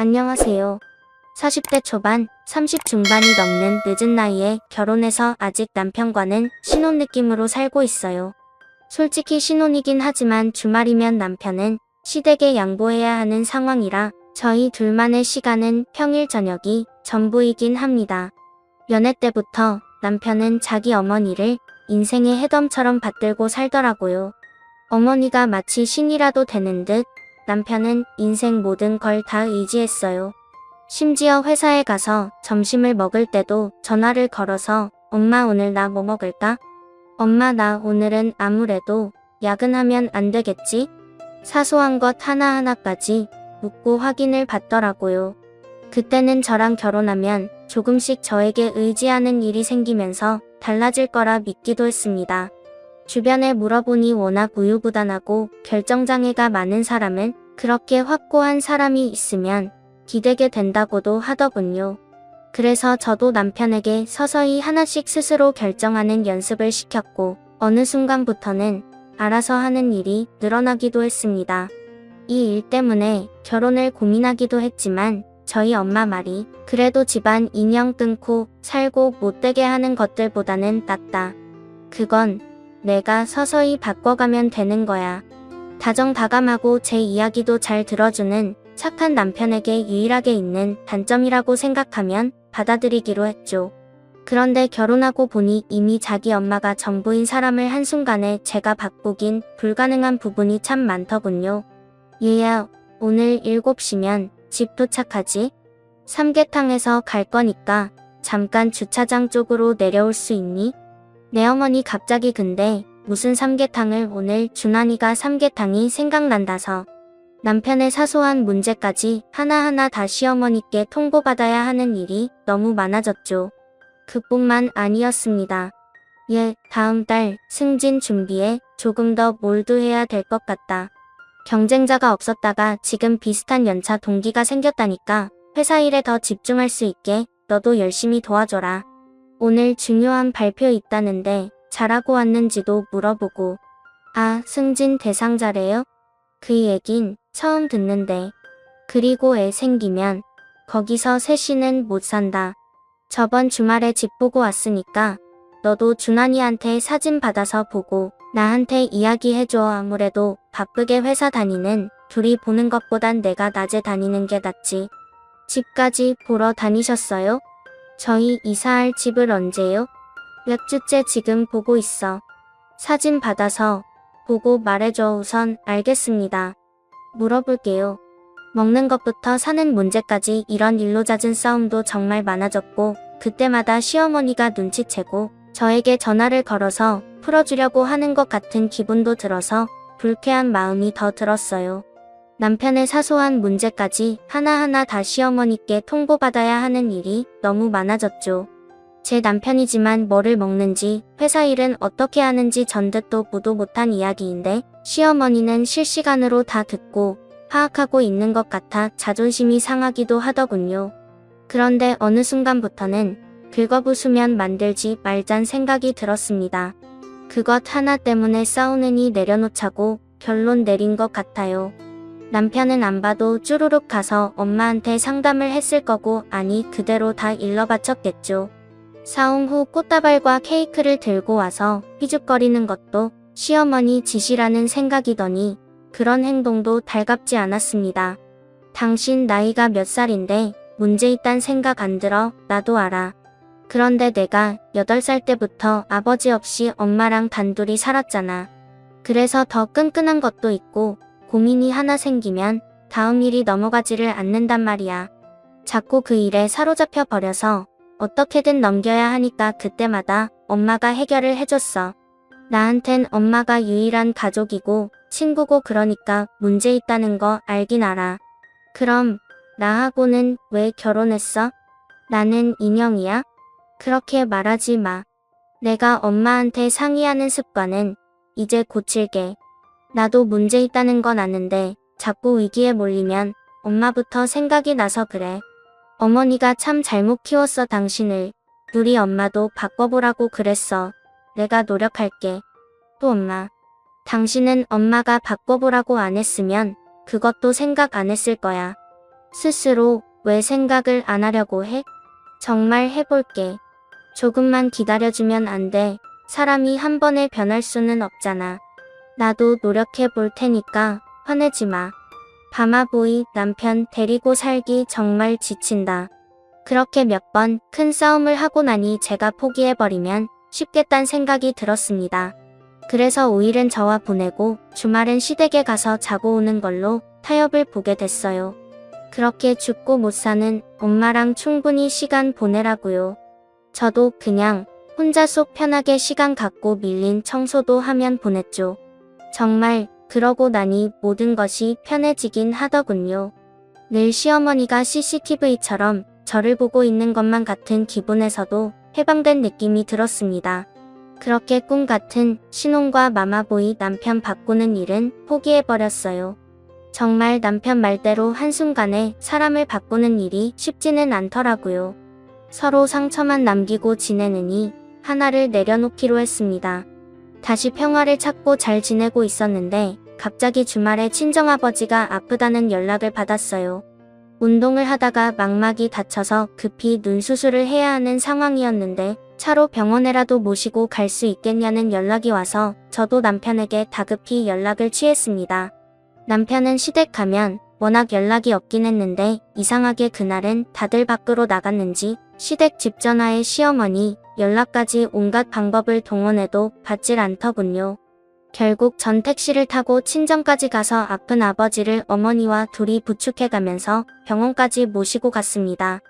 안녕하세요. 40대 초반, 30 중반이 넘는 늦은 나이에 결혼해서 아직 남편과는 신혼 느낌으로 살고 있어요. 솔직히 신혼이긴 하지만 주말이면 남편은 시댁에 양보해야 하는 상황이라 저희 둘만의 시간은 평일 저녁이 전부이긴 합니다. 연애 때부터 남편은 자기 어머니를 인생의 해덤처럼 받들고 살더라고요. 어머니가 마치 신이라도 되는 듯 남편은 인생 모든 걸 다 의지했어요. 심지어 회사에 가서 점심을 먹을 때도 전화를 걸어서 엄마 오늘 나 뭐 먹을까? 엄마 나 오늘은 아무래도 야근하면 안 되겠지? 사소한 것 하나하나까지 묻고 확인을 받더라고요. 그때는 저랑 결혼하면 조금씩 저에게 의지하는 일이 생기면서 달라질 거라 믿기도 했습니다. 주변에 물어보니 워낙 우유부단하고 결정장애가 많은 사람은 그렇게 확고한 사람이 있으면 기대게 된다고도 하더군요. 그래서 저도 남편에게 서서히 하나씩 스스로 결정하는 연습을 시켰고 어느 순간부터는 알아서 하는 일이 늘어나기도 했습니다. 이 일 때문에 결혼을 고민하기도 했지만 저희 엄마 말이 그래도 집안 인형 끊고 살고 못되게 하는 것들보다는 낫다. 그건 내가 서서히 바꿔가면 되는 거야. 다정다감하고 제 이야기도 잘 들어주는 착한 남편에게 유일하게 있는 단점이라고 생각하면 받아들이기로 했죠. 그런데 결혼하고 보니 이미 자기 엄마가 전부인 사람을 한순간에 제가 바꾸긴 불가능한 부분이 참 많더군요. 얘야, 오늘 7시면 집 도착하지? 삼계탕에서 갈 거니까 잠깐 주차장 쪽으로 내려올 수 있니? 내 어머니 갑자기 근데 무슨 삼계탕을 오늘 준환이가 삼계탕이 생각난다서 남편의 사소한 문제까지 하나하나 다 시어머니께 통보받아야 하는 일이 너무 많아졌죠. 그뿐만 아니었습니다. 다음 달 승진 준비에 조금 더 몰두해야 될 것 같다. 경쟁자가 없었다가 지금 비슷한 연차 동기가 생겼다니까 회사 일에 더 집중할 수 있게 너도 열심히 도와줘라. 오늘 중요한 발표 있다는데 잘하고 왔는지도 물어보고. 아, 승진 대상자래요? 그 얘긴 처음 듣는데. 그리고 애 생기면 거기서 셋이는 못 산다. 저번 주말에 집 보고 왔으니까 너도 준환이한테 사진 받아서 보고 나한테 이야기해줘. 아무래도 바쁘게 회사 다니는 둘이 보는 것보단 내가 낮에 다니는 게 낫지. 집까지 보러 다니셨어요? 저희 이사할 집을 언제요? 몇 주째 지금 보고 있어. 사진 받아서 보고 말해줘. 우선 알겠습니다. 물어볼게요. 먹는 것부터 사는 문제까지 이런 일로 잦은 싸움도 정말 많아졌고 그때마다 시어머니가 눈치채고 저에게 전화를 걸어서 풀어주려고 하는 것 같은 기분도 들어서 불쾌한 마음이 더 들었어요. 남편의 사소한 문제까지 하나하나 다 시어머니께 통보받아야 하는 일이 너무 많아졌죠. 제 남편이지만 뭐를 먹는지 회사 일은 어떻게 하는지 전듣도 보도 못한 이야기인데 시어머니는 실시간으로 다 듣고 파악하고 있는 것 같아 자존심이 상하기도 하더군요. 그런데 어느 순간부터는 긁어부수면 만들지 말잔 생각이 들었습니다. 그것 하나 때문에 싸우느니 내려놓자고 결론 내린 것 같아요. 남편은 안 봐도 쭈루룩 가서 엄마한테 상담을 했을 거고 아니 그대로 다 일러 바쳤겠죠. 사움 후 꽃다발과 케이크를 들고 와서 휘죽거리는 것도 시어머니 짓이라는 생각이더니 그런 행동도 달갑지 않았습니다. 당신 나이가 몇 살인데 문제 있단 생각 안 들어? 나도 알아. 그런데 내가 8살 때부터 아버지 없이 엄마랑 단둘이 살았잖아. 그래서 더 끈끈한 것도 있고 고민이 하나 생기면 다음 일이 넘어가지를 않는단 말이야. 자꾸 그 일에 사로잡혀 버려서 어떻게든 넘겨야 하니까 그때마다 엄마가 해결을 해줬어. 나한텐 엄마가 유일한 가족이고 친구고 그러니까 문제 있다는 거 알긴 알아. 그럼 나하고는 왜 결혼했어? 나는 인형이야? 그렇게 말하지 마. 내가 엄마한테 상의하는 습관은 이제 고칠게. 나도 문제 있다는 건 아는데 자꾸 위기에 몰리면 엄마부터 생각이 나서 그래. 어머니가 참 잘못 키웠어 당신을. 우리 엄마도 바꿔보라고 그랬어. 내가 노력할게. 또 엄마. 당신은 엄마가 바꿔보라고 안 했으면 그것도 생각 안 했을 거야. 스스로 왜 생각을 안 하려고 해? 정말 해볼게. 조금만 기다려주면 안 돼. 사람이 한 번에 변할 수는 없잖아. 나도 노력해 볼 테니까 화내지 마. 바마보이 남편 데리고 살기 정말 지친다. 그렇게 몇 번 큰 싸움을 하고 나니 제가 포기해버리면 쉽겠단 생각이 들었습니다. 그래서 5일은 저와 보내고 주말은 시댁에 가서 자고 오는 걸로 타협을 보게 됐어요. 그렇게 죽고 못 사는 엄마랑 충분히 시간 보내라고요. 저도 그냥 혼자 속 편하게 시간 갖고 밀린 청소도 하면 보냈죠. 정말 그러고 나니 모든 것이 편해지긴 하더군요. 늘 시어머니가 CCTV처럼 저를 보고 있는 것만 같은 기분에서도 해방된 느낌이 들었습니다. 그렇게 꿈 같은 신혼과 마마보이 남편 바꾸는 일은 포기해버렸어요. 정말 남편 말대로 한순간에 사람을 바꾸는 일이 쉽지는 않더라고요. 서로 상처만 남기고 지내느니 하나를 내려놓기로 했습니다. 다시 평화를 찾고 잘 지내고 있었는데 갑자기 주말에 친정아버지가 아프다는 연락을 받았어요. 운동을 하다가 망막이 다쳐서 급히 눈 수술을 해야 하는 상황이었는데 차로 병원에라도 모시고 갈 수 있겠냐는 연락이 와서 저도 남편에게 다급히 연락을 취했습니다. 남편은 시댁 가면 워낙 연락이 없긴 했는데 이상하게 그날은 다들 밖으로 나갔는지 시댁 집 전화에 시어머니 연락까지 온갖 방법을 동원해도 받질 않더군요. 결국 전 택시를 타고 친정까지 가서 아픈 아버지를 어머니와 둘이 부축해가면서 병원까지 모시고 갔습니다.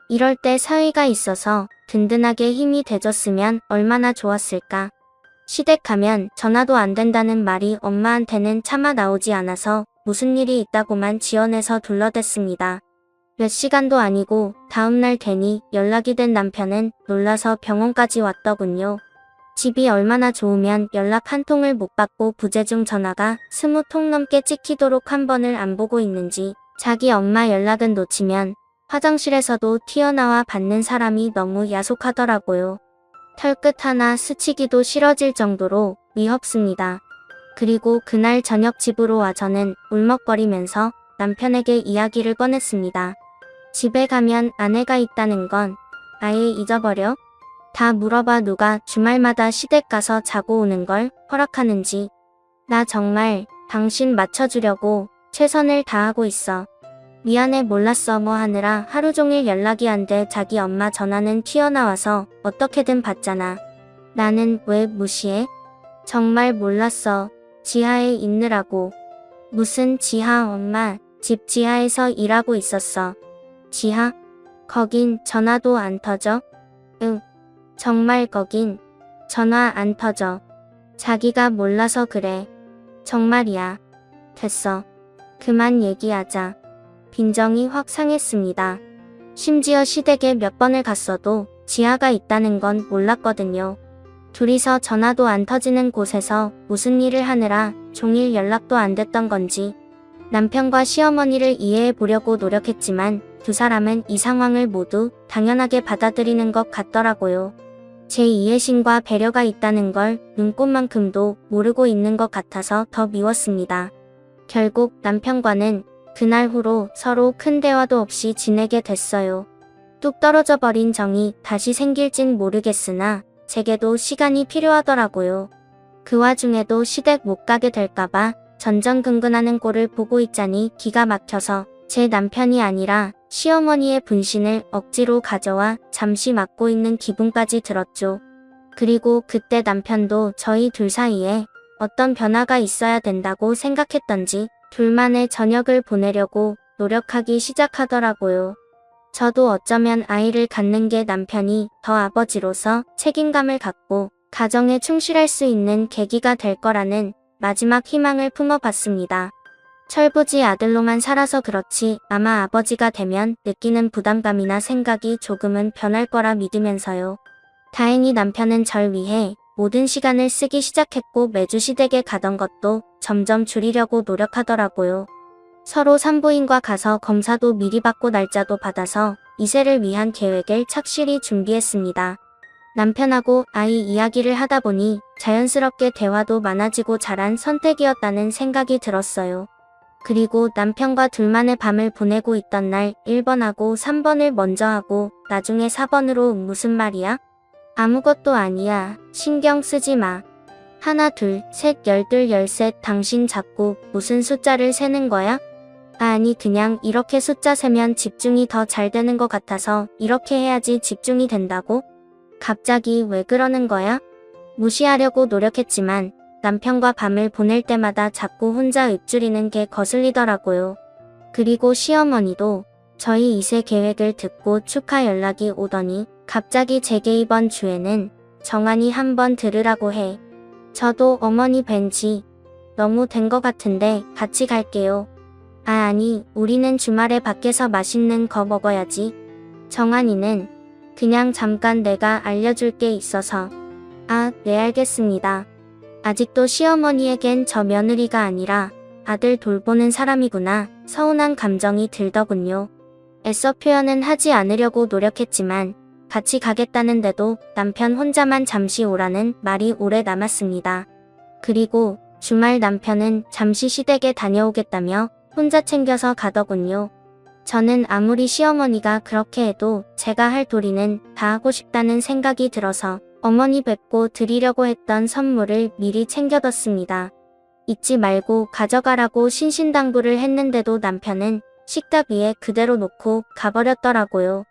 이럴 때 사위가 있어서 든든하게 힘이 돼줬으면 얼마나 좋았을까. 시댁 가면 전화도 안 된다는 말이 엄마한테는 차마 나오지 않아서 무슨 일이 있다고만 지어내서 둘러댔습니다. 몇 시간도 아니고 다음날 괜히 연락이 된 남편은 놀라서 병원까지 왔더군요. 집이 얼마나 좋으면 연락 한 통을 못 받고 부재중 전화가 20통 넘게 찍히도록 한 번을 안 보고 있는지 자기 엄마 연락은 놓치면 화장실에서도 튀어나와 받는 사람이 너무 야속하더라고요. 털끝 하나 스치기도 싫어질 정도로 위협습니다. 그리고 그날 저녁 집으로 와 저는 울먹거리면서 남편에게 이야기를 꺼냈습니다. 집에 가면 아내가 있다는 건 아예 잊어버려? 다 물어봐. 누가 주말마다 시댁 가서 자고 오는 걸 허락하는지. 나 정말 당신 맞춰주려고 최선을 다하고 있어. 미안해 몰랐어 뭐 하느라 하루 종일 연락이 안 돼. 자기 엄마 전화는 튀어나와서 어떻게든 받잖아. 나는 왜 무시해? 정말 몰랐어. 지하에 있느라고. 무슨 지하 엄마? 집 지하에서 일하고 있었어. 지하? 거긴 전화도 안 터져? 응. 정말 거긴 전화 안 터져. 자기가 몰라서 그래. 정말이야. 됐어. 그만 얘기하자. 빈정이 확 상했습니다. 심지어 시댁에 몇 번을 갔어도 지하가 있다는 건 몰랐거든요. 둘이서 전화도 안 터지는 곳에서 무슨 일을 하느라 종일 연락도 안 됐던 건지. 남편과 시어머니를 이해해 보려고 노력했지만 두 사람은 이 상황을 모두 당연하게 받아들이는 것 같더라고요. 제 이해심과 배려가 있다는 걸 눈꽃만큼도 모르고 있는 것 같아서 더 미웠습니다. 결국 남편과는 그날 후로 서로 큰 대화도 없이 지내게 됐어요. 뚝 떨어져 버린 정이 다시 생길진 모르겠으나 제게도 시간이 필요하더라고요. 그 와중에도 시댁 못 가게 될까봐 전전긍긍하는 꼴을 보고 있자니 기가 막혀서 제 남편이 아니라 시어머니의 분신을 억지로 가져와 잠시 맡고 있는 기분까지 들었죠. 그리고 그때 남편도 저희 둘 사이에 어떤 변화가 있어야 된다고 생각했던지 둘만의 저녁을 보내려고 노력하기 시작하더라고요. 저도 어쩌면 아이를 갖는 게 남편이 더 아버지로서 책임감을 갖고 가정에 충실할 수 있는 계기가 될 거라는 마지막 희망을 품어봤습니다. 철부지 아들로만 살아서 그렇지 아마 아버지가 되면 느끼는 부담감이나 생각이 조금은 변할 거라 믿으면서요. 다행히 남편은 절 위해 모든 시간을 쓰기 시작했고 매주 시댁에 가던 것도 점점 줄이려고 노력하더라고요. 서로 산부인과 가서 검사도 미리 받고 날짜도 받아서 이세를 위한 계획을 착실히 준비했습니다. 남편하고 아이 이야기를 하다 보니 자연스럽게 대화도 많아지고 잘한 선택이었다는 생각이 들었어요. 그리고 남편과 둘만의 밤을 보내고 있던 날 1번하고 3번을 먼저 하고 나중에 4번으로 무슨 말이야? 아무것도 아니야. 신경 쓰지 마. 하나, 둘, 셋, 열둘, 열셋. 당신 자꾸 무슨 숫자를 세는 거야? 아니 그냥 이렇게 숫자 세면 집중이 더 잘 되는 것 같아서 이렇게 해야지 집중이 된다고? 갑자기 왜 그러는 거야? 무시하려고 노력했지만 남편과 밤을 보낼 때마다 자꾸 혼자 읊조리는 게 거슬리더라고요. 그리고 시어머니도 저희 2세 계획을 듣고 축하 연락이 오더니 갑자기 제게 이번 주에는 정한이 한번 들으라고 해. 저도 어머니 뵌지 너무 된 것 같은데 같이 갈게요. 아니 우리는 주말에 밖에서 맛있는 거 먹어야지. 정한이는 그냥 잠깐 내가 알려줄 게 있어서. 아, 네 알겠습니다. 아직도 시어머니에겐 저 며느리가 아니라 아들 돌보는 사람이구나 서운한 감정이 들더군요. 애써 표현은 하지 않으려고 노력했지만 같이 가겠다는데도 남편 혼자만 잠시 오라는 말이 오래 남았습니다. 그리고 주말 남편은 잠시 시댁에 다녀오겠다며 혼자 챙겨서 가더군요. 저는 아무리 시어머니가 그렇게 해도 제가 할 도리는 다 하고 싶다는 생각이 들어서 어머니 뵙고 드리려고 했던 선물을 미리 챙겨뒀습니다. 잊지 말고 가져가라고 신신당부를 했는데도 남편은 식탁 위에 그대로 놓고 가버렸더라고요.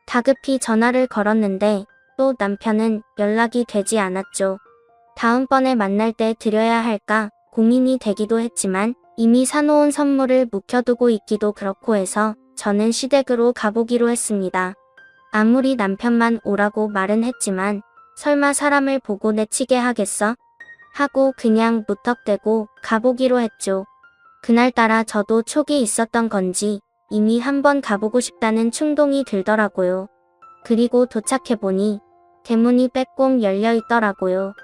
다급히 전화를 걸었는데 또 남편은 연락이 되지 않았죠. 다음번에 만날 때 드려야 할까 고민이 되기도 했지만 이미 사놓은 선물을 묵혀두고 있기도 그렇고 해서 저는 시댁으로 가보기로 했습니다. 아무리 남편만 오라고 말은 했지만 설마 사람을 보고 내치게 하겠어? 하고 그냥 무턱대고 가보기로 했죠. 그날따라 저도 촉이 있었던 건지 이미 한번 가보고 싶다는 충동이 들더라고요. 그리고 도착해보니 대문이 빼꼼 열려 있더라고요.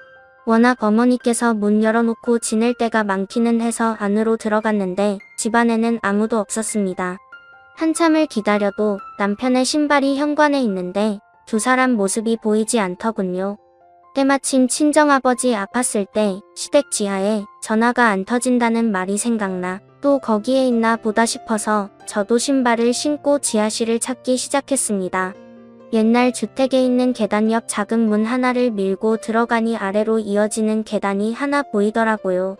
워낙 어머니께서 문 열어놓고 지낼 때가 많기는 해서 안으로 들어갔는데 집안에는 아무도 없었습니다. 한참을 기다려도 남편의 신발이 현관에 있는데 두 사람 모습이 보이지 않더군요. 때마침 친정아버지 아팠을 때 시댁 지하에 전화가 안 터진다는 말이 생각나 또 거기에 있나 보다 싶어서 저도 신발을 신고 지하실을 찾기 시작했습니다. 옛날 주택에 있는 계단 옆 작은 문 하나를 밀고 들어가니 아래로 이어지는 계단이 하나 보이더라고요.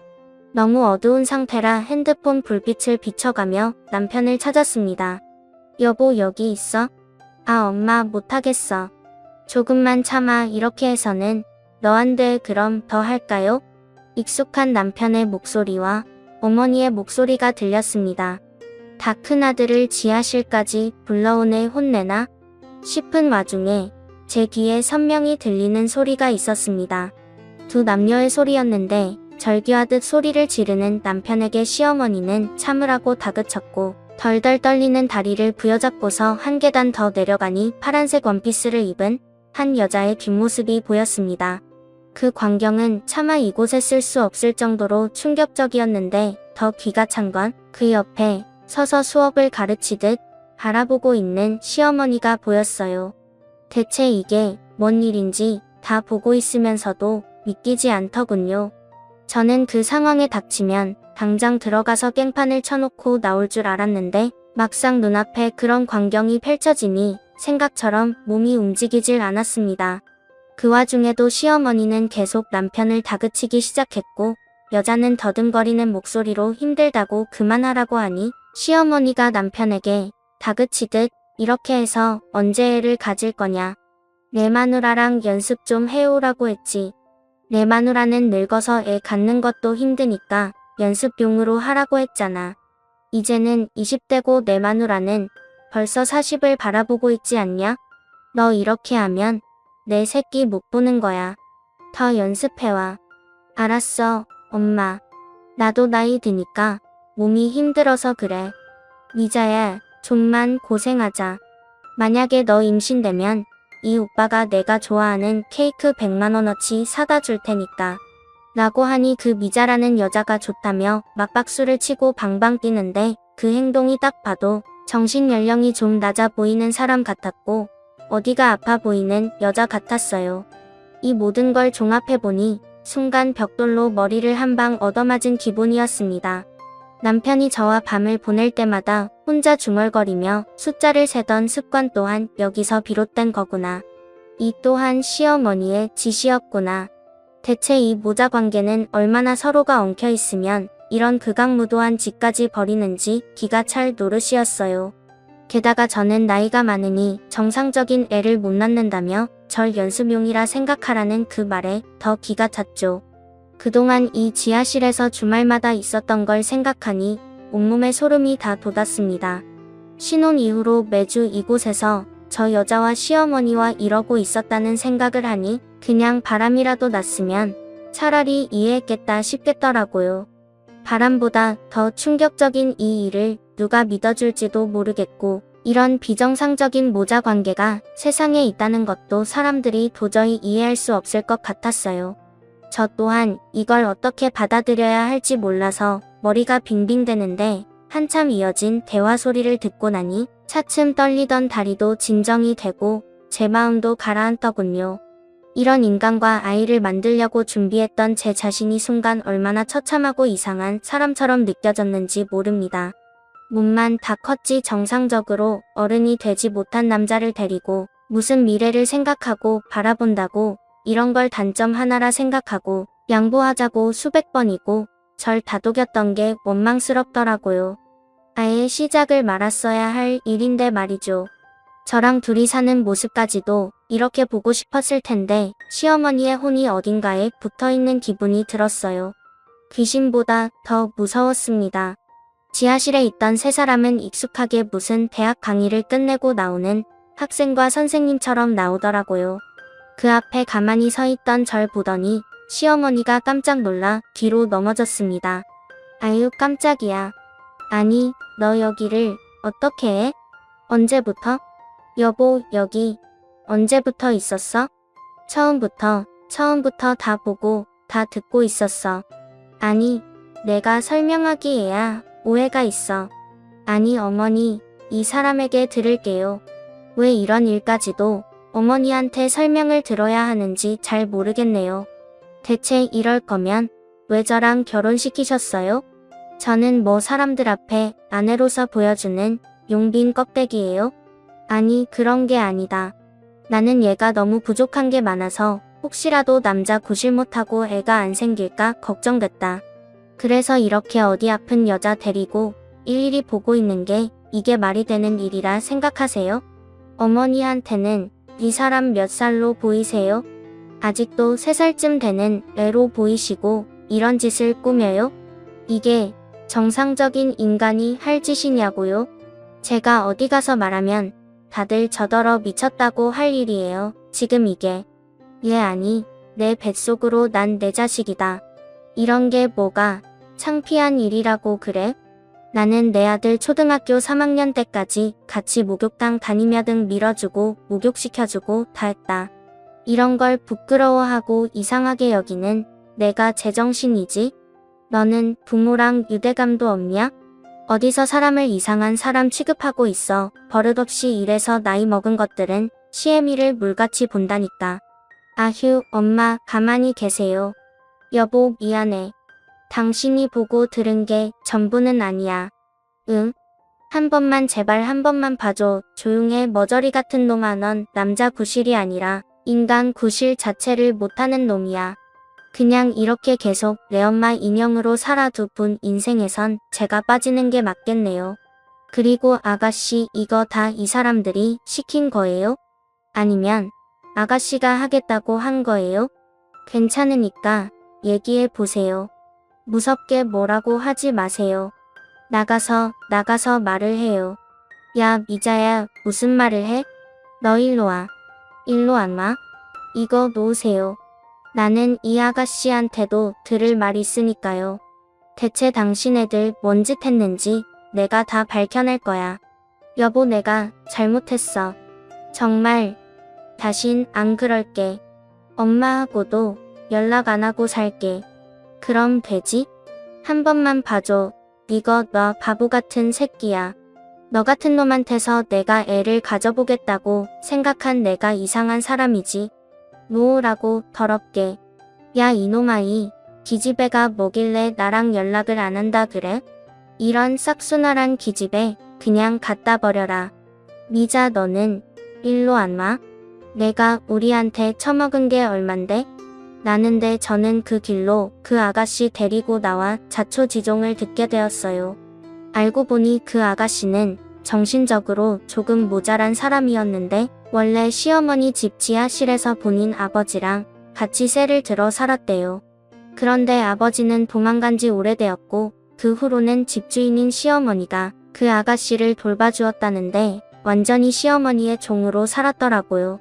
너무 어두운 상태라 핸드폰 불빛을 비춰가며 남편을 찾았습니다. 여보 여기 있어? 아 엄마 못하겠어. 조금만 참아 이렇게 해서는 너한테 그럼 더 할까요? 익숙한 남편의 목소리와 어머니의 목소리가 들렸습니다. 다 큰 아들을 지하실까지 불러오네 혼내나? 싶은 와중에 제 귀에 선명히 들리는 소리가 있었습니다. 두 남녀의 소리였는데 절규하듯 소리를 지르는 남편에게 시어머니는 참으라고 다그쳤고 덜덜 떨리는 다리를 부여잡고서 한 계단 더 내려가니 파란색 원피스를 입은 한 여자의 뒷모습이 보였습니다. 그 광경은 차마 이곳에 쓸 수 없을 정도로 충격적이었는데 더 귀가 찬 건 그 옆에 서서 수업을 가르치듯 바라보고 있는 시어머니가 보였어요. 대체 이게 뭔 일인지 다 보고 있으면서도 믿기지 않더군요. 저는 그 상황에 닥치면 당장 들어가서 깽판을 쳐놓고 나올 줄 알았는데 막상 눈앞에 그런 광경이 펼쳐지니 생각처럼 몸이 움직이질 않았습니다. 그 와중에도 시어머니는 계속 남편을 다그치기 시작했고 여자는 더듬거리는 목소리로 힘들다고 그만하라고 하니 시어머니가 남편에게 다그치듯 이렇게 해서 언제 애를 가질 거냐. 내 마누라랑 연습 좀 해오라고 했지. 내 마누라는 늙어서 애 갖는 것도 힘드니까 연습용으로 하라고 했잖아. 이제는 20대고 내 마누라는 벌써 40을 바라보고 있지 않냐? 너 이렇게 하면 내 새끼 못 보는 거야. 더 연습해와. 알았어, 엄마. 나도 나이 드니까 몸이 힘들어서 그래. 미자야, 좀만 고생하자. 만약에 너 임신되면 이 오빠가 내가 좋아하는 케이크 100만원어치 사다 줄 테니까. 라고 하니 그 미자라는 여자가 좋다며 막 박수를 치고 방방 뛰는데 그 행동이 딱 봐도 정신 연령이 좀 낮아 보이는 사람 같았고 어디가 아파 보이는 여자 같았어요. 이 모든 걸 종합해보니 순간 벽돌로 머리를 한 방 얻어맞은 기분이었습니다. 남편이 저와 밤을 보낼 때마다 혼자 중얼거리며 숫자를 세던 습관 또한 여기서 비롯된 거구나. 이 또한 시어머니의 지시였구나. 대체 이 모자 관계는 얼마나 서로가 엉켜 있으면 이런 극악무도한 짓까지 벌이는지 기가 찰 노릇이었어요. 게다가 저는 나이가 많으니 정상적인 애를 못 낳는다며 절 연습용이라 생각하라는 그 말에 더 기가 찼죠. 그동안 이 지하실에서 주말마다 있었던 걸 생각하니 온몸에 소름이 다 돋았습니다. 신혼 이후로 매주 이곳에서 저 여자와 시어머니와 이러고 있었다는 생각을 하니 그냥 바람이라도 났으면 차라리 이해했겠다 싶겠더라고요. 바람보다 더 충격적인 이 일을 누가 믿어줄지도 모르겠고 이런 비정상적인 모자 관계가 세상에 있다는 것도 사람들이 도저히 이해할 수 없을 것 같았어요. 저 또한 이걸 어떻게 받아들여야 할지 몰라서 머리가 빙빙대는데 한참 이어진 대화 소리를 듣고 나니 차츰 떨리던 다리도 진정이 되고 제 마음도 가라앉더군요. 이런 인간과 아이를 만들려고 준비했던 제 자신이 순간 얼마나 처참하고 이상한 사람처럼 느껴졌는지 모릅니다. 몸만 다 컸지 정상적으로 어른이 되지 못한 남자를 데리고 무슨 미래를 생각하고 바라본다고 이런 걸 단점 하나라 생각하고 양보하자고 수백 번이고 절 다독였던 게 원망스럽더라고요. 아예 시작을 말았어야 할 일인데 말이죠. 저랑 둘이 사는 모습까지도 이렇게 보고 싶었을 텐데 시어머니의 혼이 어딘가에 붙어있는 기분이 들었어요. 귀신보다 더 무서웠습니다. 지하실에 있던 세 사람은 익숙하게 무슨 대학 강의를 끝내고 나오는 학생과 선생님처럼 나오더라고요. 그 앞에 가만히 서 있던 절 보더니 시어머니가 깜짝 놀라 뒤로 넘어졌습니다. 아유 깜짝이야. 아니 너 여기를 어떻게 해? 언제부터? 여보 여기 언제부터 있었어? 처음부터 다 보고 다 듣고 있었어. 아니 내가 설명하기에야 오해가 있어. 아니 어머니 이 사람에게 들을게요. 왜 이런 일까지도 어머니한테 설명을 들어야 하는지 잘 모르겠네요. 대체 이럴 거면 왜 저랑 결혼시키셨어요? 저는 뭐 사람들 앞에 아내로서 보여주는 용빈 껍데기예요? 아니 그런 게 아니다. 나는 얘가 너무 부족한 게 많아서 혹시라도 남자 구실 못하고 애가 안 생길까 걱정됐다. 그래서 이렇게 어디 아픈 여자 데리고 일일이 보고 있는 게 이게 말이 되는 일이라 생각하세요? 어머니한테는 이 사람 몇 살로 보이세요? 아직도 3살쯤 되는 애로 보이시고 이런 짓을 꾸며요? 이게 정상적인 인간이 할 짓이냐고요? 제가 어디 가서 말하면 다들 저더러 미쳤다고 할 일이에요. 지금 이게. 얘 아니, 내 뱃속으로 난 내 자식이다. 이런 게 뭐가 창피한 일이라고 그래? 나는 내 아들 초등학교 3학년 때까지 같이 목욕탕 다니며 등 밀어주고 목욕시켜주고 다 했다. 이런 걸 부끄러워하고 이상하게 여기는 내가 제정신이지? 너는 부모랑 유대감도 없냐? 어디서 사람을 이상한 사람 취급하고 있어. 버릇없이 이래서 나이 먹은 것들은 시애미를 물같이 본다니까. 아휴, 엄마 가만히 계세요. 여보 미안해. 당신이 보고 들은 게 전부는 아니야. 응? 한 번만 제발 한 번만 봐줘. 조용해 머저리 같은 놈아. 넌 남자 구실이 아니라 인간 구실 자체를 못하는 놈이야. 그냥 이렇게 계속 내 엄마 인형으로 살아두 분 인생에선 제가 빠지는 게 맞겠네요. 그리고 아가씨 이거 다 이 사람들이 시킨 거예요? 아니면 아가씨가 하겠다고 한 거예요? 괜찮으니까 얘기해 보세요. 무섭게 뭐라고 하지 마세요. 나가서 말을 해요. 야 미자야 무슨 말을 해? 너 일로 와. 일로 안 와? 이거 놓으세요. 나는 이 아가씨한테도 들을 말 있으니까요. 대체 당신 애들 뭔 짓 했는지 내가 다 밝혀낼 거야. 여보 내가 잘못했어. 정말 다신 안 그럴게. 엄마하고도 연락 안 하고 살게. 그럼 되지? 한 번만 봐줘. 이거 너 바보 같은 새끼야. 너 같은 놈한테서 내가 애를 가져보겠다고 생각한 내가 이상한 사람이지. 놓으라고 더럽게. 야 이놈아이 기집애가 뭐길래 나랑 연락을 안 한다 그래? 이런 싹수나란 기집애 그냥 갖다 버려라. 미자 너는 일로 안 와? 내가 우리한테 처먹은 게 얼만데? 나는데 저는 그 길로 그 아가씨 데리고 나와 자초지종을 듣게 되었어요. 알고 보니 그 아가씨는 정신적으로 조금 모자란 사람이었는데 원래 시어머니 집 지하실에서 본인 아버지랑 같이 쎄를 들어 살았대요. 그런데 아버지는 도망간 지 오래되었고 그 후로는 집주인인 시어머니가 그 아가씨를 돌봐주었다는데 완전히 시어머니의 종으로 살았더라고요.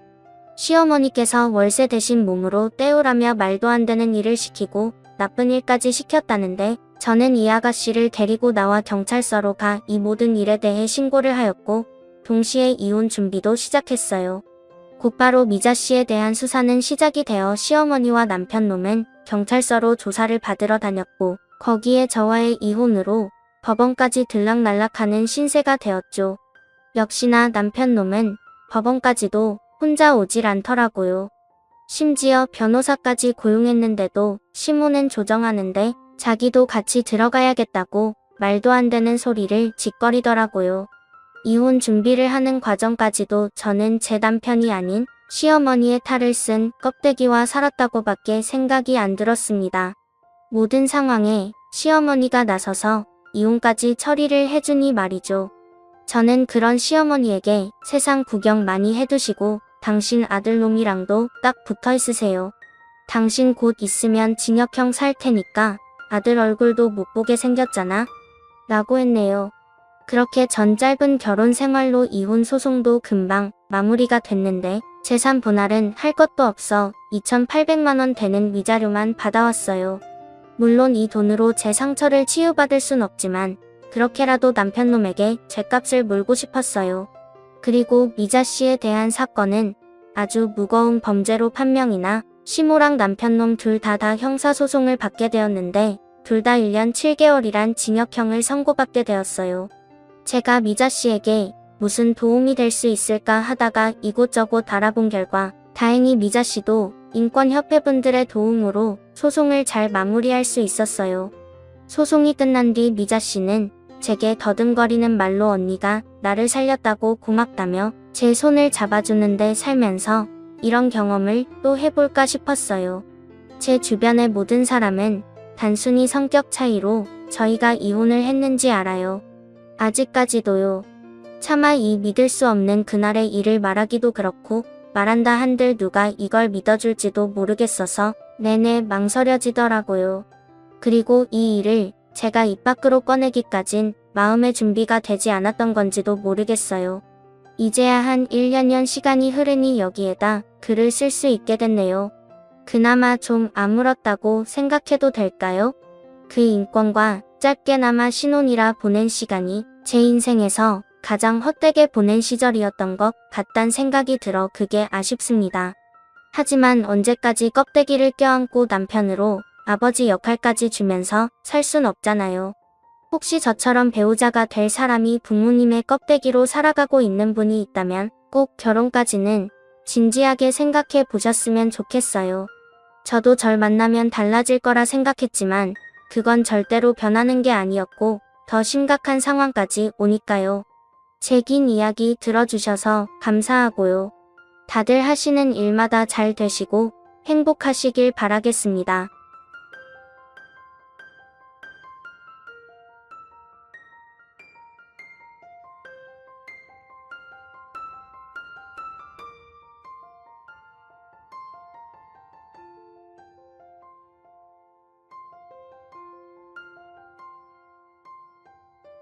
시어머니께서 월세 대신 몸으로 때우라며 말도 안 되는 일을 시키고 나쁜 일까지 시켰다는데 저는 이 아가씨를 데리고 나와 경찰서로 가 이 모든 일에 대해 신고를 하였고 동시에 이혼 준비도 시작했어요. 곧바로 미자씨에 대한 수사는 시작이 되어 시어머니와 남편놈은 경찰서로 조사를 받으러 다녔고 거기에 저와의 이혼으로 법원까지 들락날락하는 신세가 되었죠. 역시나 남편놈은 법원까지도 혼자 오질 않더라고요. 심지어 변호사까지 고용했는데도 시모는 조정하는데 자기도 같이 들어가야겠다고 말도 안 되는 소리를 짓거리더라고요. 이혼 준비를 하는 과정까지도 저는 제 남편이 아닌 시어머니의 탈을 쓴 껍데기와 살았다고밖에 생각이 안 들었습니다. 모든 상황에 시어머니가 나서서 이혼까지 처리를 해주니 말이죠. 저는 그런 시어머니에게 세상 구경 많이 해두시고 당신 아들놈이랑도 딱 붙어 있으세요. 당신 곧 있으면 징역형 살 테니까 아들 얼굴도 못 보게 생겼잖아. 라고 했네요. 그렇게 전 짧은 결혼 생활로 이혼 소송도 금방 마무리가 됐는데 재산 분할은 할 것도 없어 2,800만 원 되는 위자료만 받아왔어요. 물론 이 돈으로 제 상처를 치유받을 순 없지만 그렇게라도 남편놈에게 죗값을 물고 싶었어요. 그리고 미자씨에 대한 사건은 아주 무거운 범죄로 판명이나 시모랑 남편놈 둘 다 형사소송을 받게 되었는데 둘 다 1년 7개월이란 징역형을 선고받게 되었어요. 제가 미자씨에게 무슨 도움이 될 수 있을까 하다가 이곳저곳 알아본 결과 다행히 미자씨도 인권협회분들의 도움으로 소송을 잘 마무리할 수 있었어요. 소송이 끝난 뒤 미자씨는 제게 더듬거리는 말로 언니가 나를 살렸다고 고맙다며 제 손을 잡아주는데 살면서 이런 경험을 또 해볼까 싶었어요. 제 주변의 모든 사람은 단순히 성격 차이로 저희가 이혼을 했는지 알아요. 아직까지도요. 차마 이 믿을 수 없는 그날의 일을 말하기도 그렇고 말한다 한들 누가 이걸 믿어줄지도 모르겠어서 내내 망설여지더라고요. 그리고 이 일을 제가 입 밖으로 꺼내기까진 마음의 준비가 되지 않았던 건지도 모르겠어요. 이제야 한 1년여 시간이 흐르니 여기에다 글을 쓸 수 있게 됐네요. 그나마 좀 아물었다고 생각해도 될까요? 그 인권과 짧게나마 신혼이라 보낸 시간이 제 인생에서 가장 헛되게 보낸 시절이었던 것 같단 생각이 들어 그게 아쉽습니다. 하지만 언제까지 껍데기를 껴안고 남편으로 아버지 역할까지 주면서 살 순 없잖아요. 혹시 저처럼 배우자가 될 사람이 부모님의 껍데기로 살아가고 있는 분이 있다면 꼭 결혼까지는 진지하게 생각해 보셨으면 좋겠어요. 저도 절 만나면 달라질 거라 생각했지만 그건 절대로 변하는 게 아니었고 더 심각한 상황까지 오니까요. 제 긴 이야기 들어주셔서 감사하고요. 다들 하시는 일마다 잘 되시고 행복하시길 바라겠습니다.